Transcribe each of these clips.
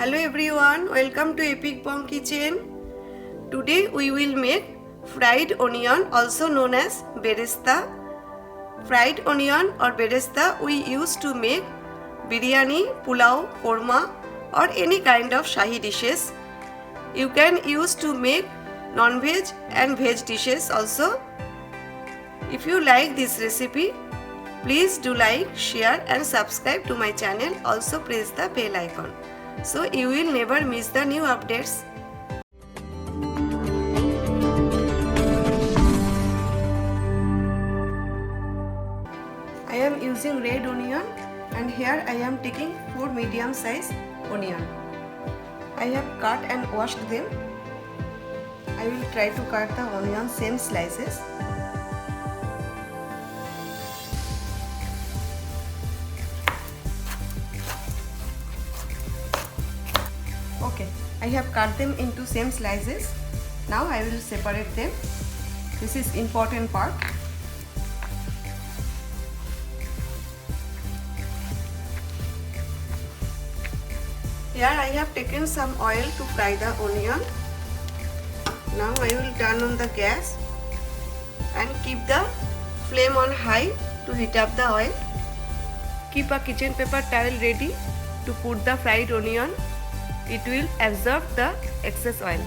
Hello everyone, welcome to Epic Bomb Kitchen. Today we will make fried onion, also known as beresta. Fried onion or beresta we use to make biryani, pulao, korma or any kind of shahi dishes. You can use to make non-veg and veg dishes also. If you like this recipe, please do like, share and subscribe to my channel. Also press the bell icon, so you will never miss the new updates. I am using red onion and here I am taking 4 medium size onion. I have cut and washed them. I will try to cut the onion same slices. Okay, I have cut them into same slices. Now I will separate them. This is important part. Here I have taken some oil to fry the onion. Now I will turn on the gas and keep the flame on high to heat up the oil. Keep a kitchen paper towel ready to put the fried onion. It will absorb the excess oil.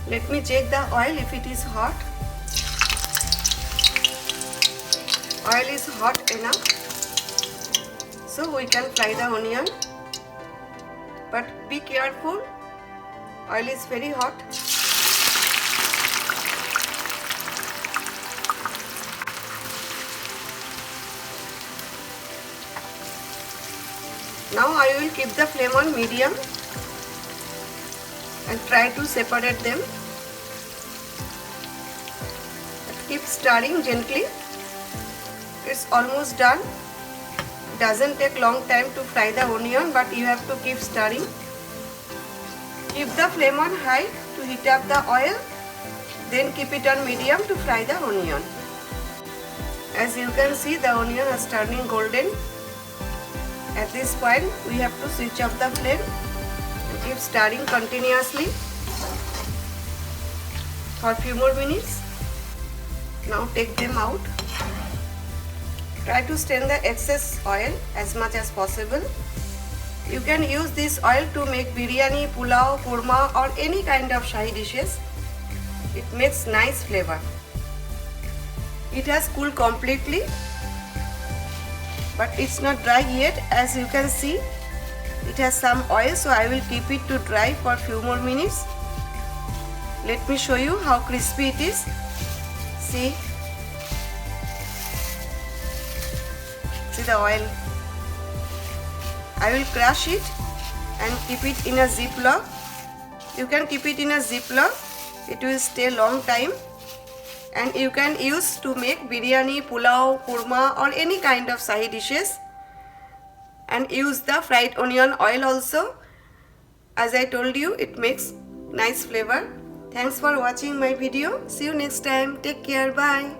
Let me check the oil if it is hot. Oil is hot enough, so we can fry the onion. But be careful, oil is very hot. Now I will keep the flame on medium and try to separate them. Keep stirring gently. It's almost done. Doesn't take long time to fry the onion, but you have to keep stirring. Keep the flame on high to heat up the oil, then keep it on medium to fry the onion. As you can see, the onion is turning golden. At this point, we have to switch off the flame and keep stirring continuously for a few more minutes. Now take them out. Try to strain the excess oil as much as possible. You can use this oil to make biryani, pulao, korma or any kind of shahi dishes. It makes nice flavor. It has cooled completely, but it's not dry yet. As you can see, it has some oil, so I will keep it to dry for a few more minutes. Let me show you how crispy it is. See the oil. I will crush it and keep it in a ziplock. You can keep it in a ziplock. It will stay long time. And you can use to make biryani, pulao, korma or any kind of shahi dishes. And use the fried onion oil also. As I told you, it makes nice flavor. Thanks for watching my video. See you next time. Take care. Bye.